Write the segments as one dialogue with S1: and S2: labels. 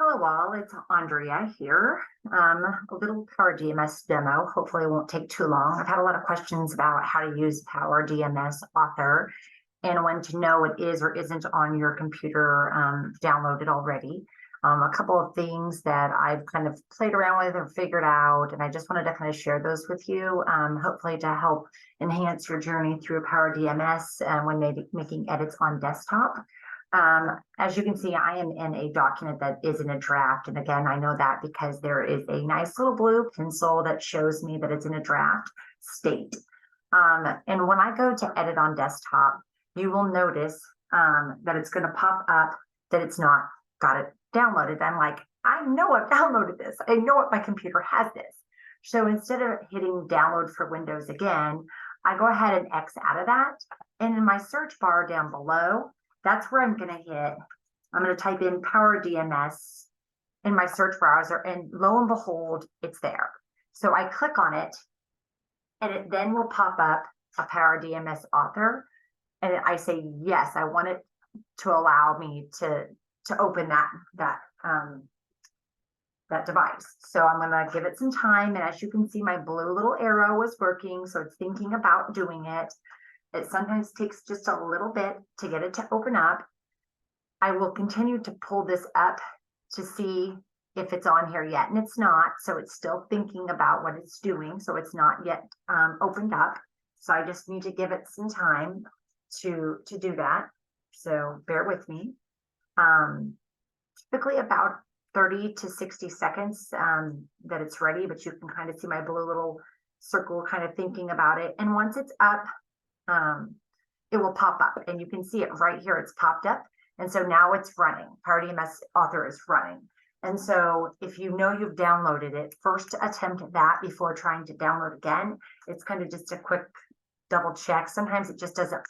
S1: Hello all, it's Andrea here. A little PowerDMS demo. Hopefully it won't take too long. I've had a lot of questions about how to use PowerDMS Author and when to know it is or isn't on your computer downloaded already. A couple of things that I've kind of played around with or figured out, and I just wanted to kind of share those with you, hopefully to help enhance your journey through PowerDMS when making edits on desktop. As you can see, I am in a document that is in a draft. And again, I know that because there is a nice little blue pencil that shows me that it's in a draft state. And when I go to edit on desktop, you will notice that it's going to pop up that it's not got it downloaded. I'm like, I know I've downloaded this. I know my computer has this. So instead of hitting download for Windows again, I go ahead and X out of that. And in my search bar down below, that's where I'm going to hit. I'm going to type in PowerDMS in my search browser, and lo and behold, it's there. So I click on it, and it then will pop up a PowerDMS author, and I say yes, I want it to allow me to open that device. So I'm going to give it some time, and as you can see, my blue little arrow is working, so it's thinking about doing it. It sometimes takes just a little bit to get it to open up. I will continue to pull this up to see if it's on here yet, and it's not. So it's still thinking about what it's doing. So it's not yet opened up. So I just need to give it some time to do that. So bear with me. Typically about 30 to 60 seconds that it's ready, but you can kind of see my blue little circle kind of thinking about it. And once it's up, it will pop up, and you can see it right here. It's popped up. And so now it's running. PowerDMS Author is running. And so if you know you've downloaded it, first attempt that before trying to download again. It's kind of just a quick double check. Sometimes it just doesn't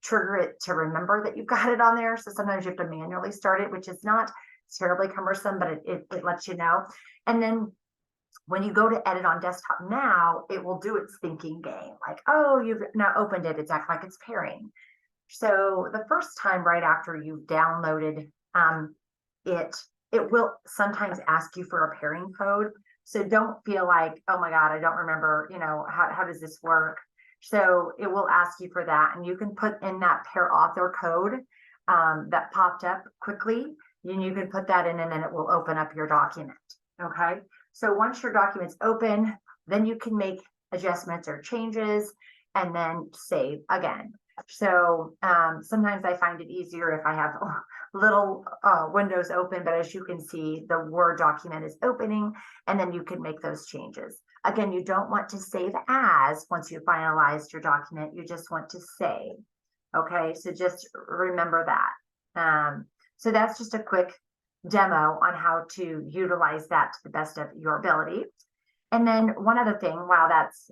S1: trigger it to remember that you've got it on there. So sometimes you have to manually start it, which is not terribly cumbersome, but it lets you know. And then when you go to edit on desktop now, it will do its thinking game. Like, oh, you've now opened it. It's acting like it's pairing. So the first time right after you've downloaded it will sometimes ask you for a pairing code. So don't feel like, oh my God, I don't remember, how does this work? So it will ask you for that. And you can put in that pair author code that popped up quickly. And you can put that in, and then it will open up your document. Okay. So once your document's open, then you can make adjustments or changes and then save again. So sometimes I find it easier if I have little windows open, but as you can see, the Word document is opening, and then you can make those changes. Again, you don't want to save as once you finalized your document, you just want to save. Okay, so just remember that. So that's just a quick demo on how to utilize that to the best of your ability. And then one other thing, while that's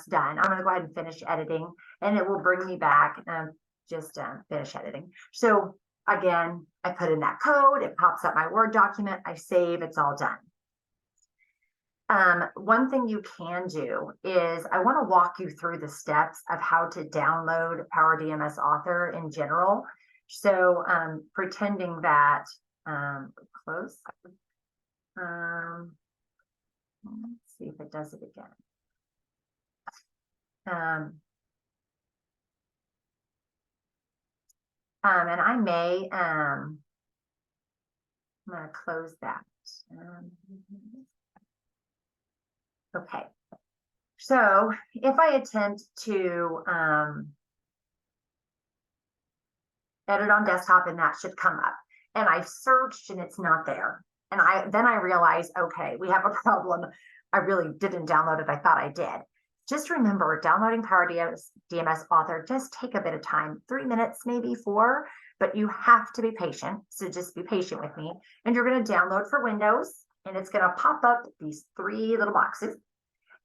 S1: done, I'm going to go ahead and finish editing, and it will bring me back and just finish editing. So again, I put in that code, it pops up my Word document, I save, it's all done. One thing you can do is I want to walk you through the steps of how to download PowerDMS Author in general. So pretending that, close. Let's see if it does it again. And I may, I'm going to close that. Okay. So if I attempt to edit on desktop, and that should come up, and I've searched and it's not there. And then I realize, okay, we have a problem. I really didn't download it. I thought I did. Just remember, downloading PowerDMS Author does take a bit of time, 3 minutes, maybe 4, but you have to be patient. So just be patient with me. And you're going to download for Windows, and it's going to pop up these 3 little boxes.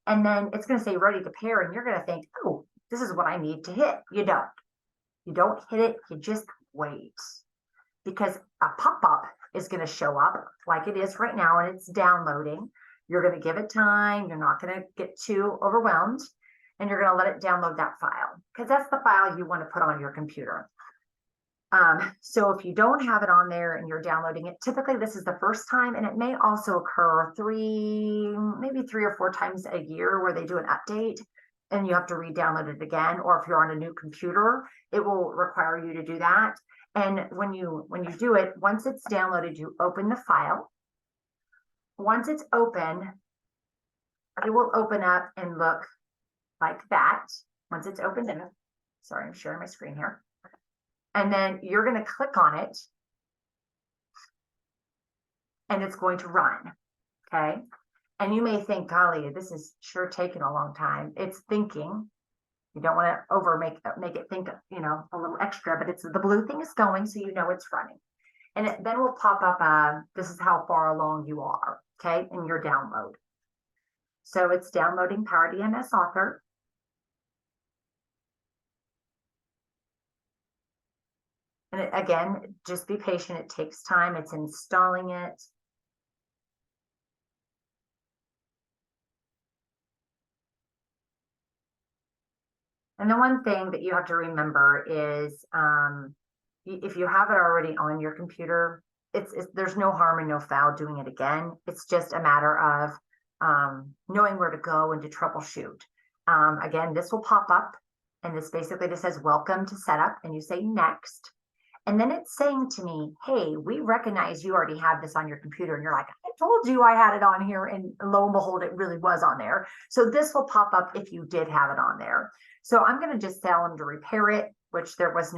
S1: And then it's going to say ready to pair, and you're going to think, oh, this is what I need to hit. You don't. You don't hit it. You just wait, because a pop-up is going to show up like it is right now, and it's downloading. You're going to give it time. You're not going to get too overwhelmed, and you're going to let it download that file, because that's the file you want to put on your computer. So if you don't have it on there and you're downloading it, typically this is the first time, and it may also occur maybe 3 or 4 times a year where they do an update and you have to re-download it again. Or if you're on a new computer, it will require you to do that. And when you do it, once it's downloaded, you open the file. Once it's open, it will open up and look like that. Once it's opened in, sorry, I'm sharing my screen here. And then you're going to click on it and it's going to run. Okay. And you may think, golly, this is sure taking a long time. It's thinking. You don't want to make it think, a little extra, but it's the blue thing is going, so you know it's running. And then will pop up, this is how far along you are, okay, in your download. So it's downloading PowerDMS Author. And again, just be patient. It takes time. It's installing it. And the one thing that you have to remember is if you have it already on your computer, there's no harm and no foul doing it again. It's just a matter of knowing where to go and to troubleshoot. Again, this will pop up, and this basically just says, welcome to setup, and you say next. And then it's saying to me, hey, we recognize you already have this on your computer. And you're like, I told you I had it on here. And lo and behold, it really was on there. So this will pop up if you did have it on there. So I'm going to just tell them to repair it, which there was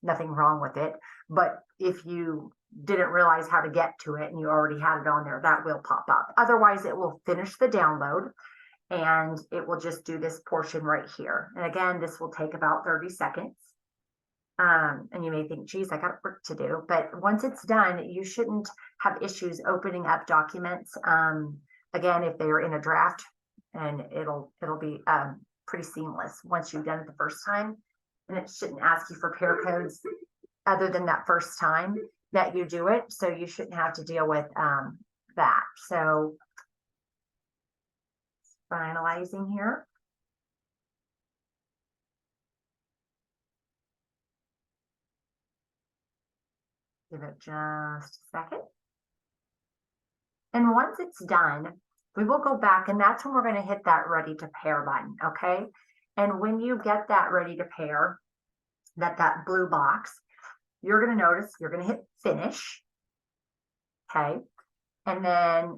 S1: nothing wrong with it. But if you didn't realize how to get to it and you already had it on there, that will pop up. Otherwise, it will finish the download and it will just do this portion right here. And again, this will take about 30 seconds. And you may think, geez, I got work to do. But once it's done, you shouldn't have issues opening up documents. Again, if they're in a draft, and it'll be pretty seamless once you've done it the first time. And it shouldn't ask you for pair codes other than that first time that you do it. So you shouldn't have to deal with that. So finalizing here. Give it just a second. And once it's done, we will go back, and that's when we're going to hit that ready to pair button. Okay. And when you get that ready to pair, that blue box, you're going to notice you're going to hit finish. Okay. And then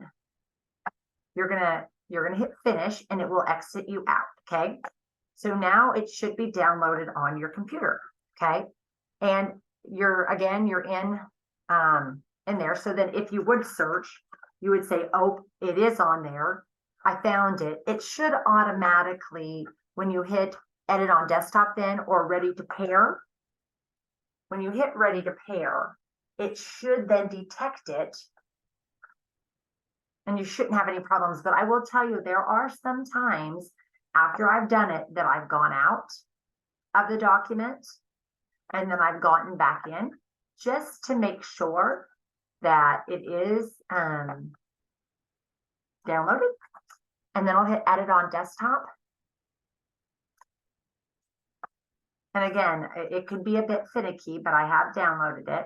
S1: you're going to hit finish, and it will exit you out. Okay. So now it should be downloaded on your computer. Okay. And you're in there. So that if you would search, you would say, oh, it is on there. I found it. It should automatically, when you hit edit on desktop then, or ready to pair, when you hit ready to pair, it should then detect it. And you shouldn't have any problems. But I will tell you, there are some times after I've done it that I've gone out of the document and then I've gotten back in just to make sure that it is downloaded. And then I'll hit edit on desktop. And again, it can be a bit finicky, but I have downloaded it.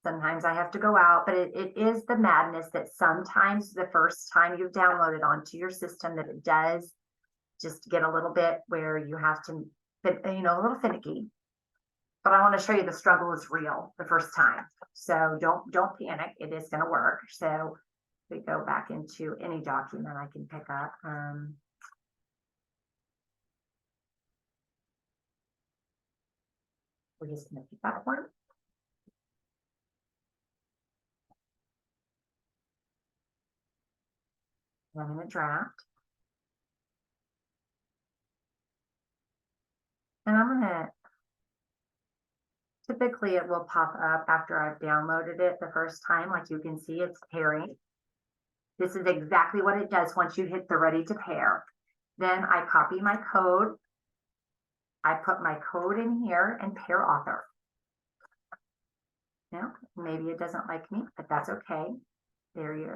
S1: Sometimes I have to go out, but it is the madness that sometimes the first time you've downloaded onto your system that it does just get a little bit where you have to, a little finicky. But I want to show you the struggle is real the first time. So don't panic. It is going to work. So we go back into any document I can pick up. We're just going to pick that one. I'm in a draft. And I'm going to, typically it will pop up after I've downloaded it the first time. Like you can see, it's pairing. This is exactly what it does once you hit the ready to pair. Then I copy my code. I put my code in here and pair author. Now, maybe it doesn't like me, but that's okay. There you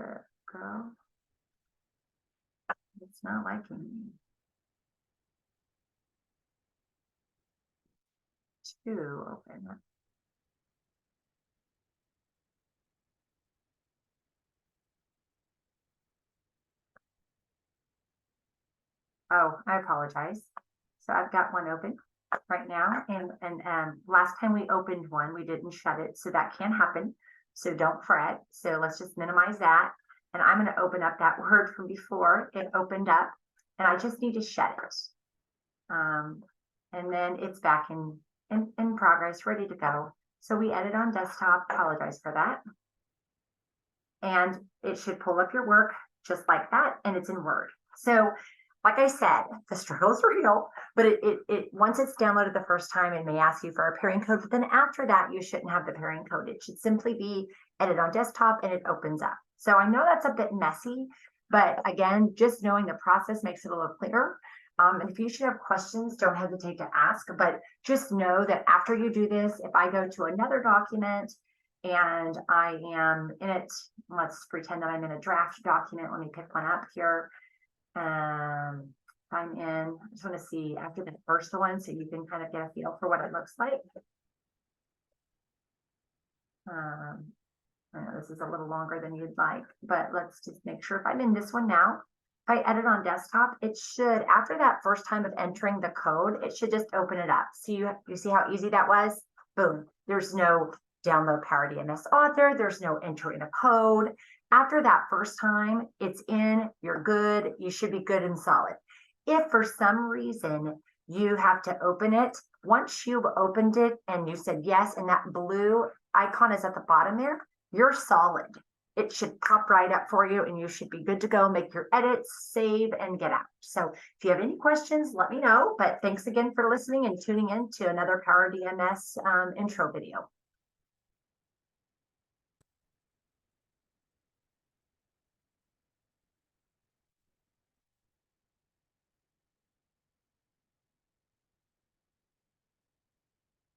S1: go. It's not liking me. two open. Oh, I apologize. So I've got one open right now, and last time we opened one, we didn't shut it, so that can happen. So don't fret. So let's just minimize that. And I'm going to open up that word from before. It opened up, and I just need to shut it. And then it's back in progress, ready to go. So we edit on desktop. Apologize for that. And it should pull up your work just like that, and it's in Word. So like I said, the struggle is real, but it once it's downloaded the first time, it may ask you for a pairing code, but then after that, you shouldn't have the pairing code. It should simply be edit on desktop and it opens up. So I know that's a bit messy, but again, just knowing the process makes it a little clearer. And if you should have questions, don't hesitate to ask, but just know that after you do this, if I go to another document and I am in it, let's pretend that I'm in a draft document. Let me pick one up here. I'm in, I just want to see after the first one so you can kind of get a feel for what it looks like. I know this is a little longer than you'd like, but let's just make sure if I'm in this one now, if I edit on desktop, it should, after that first time of entering the code, it should just open it up. So you see how easy that was? Boom. There's no download PowerDMS author. There's no entering a code. After that first time, it's in, you're good, you should be good and solid. If for some reason you have to open it, once you've opened it and you said yes, and that blue icon is at the bottom there, you're solid. It should pop right up for you and you should be good to go, make your edits, save, and get out. So if you have any questions, let me know. But thanks again for listening and tuning in to another PowerDMS intro video.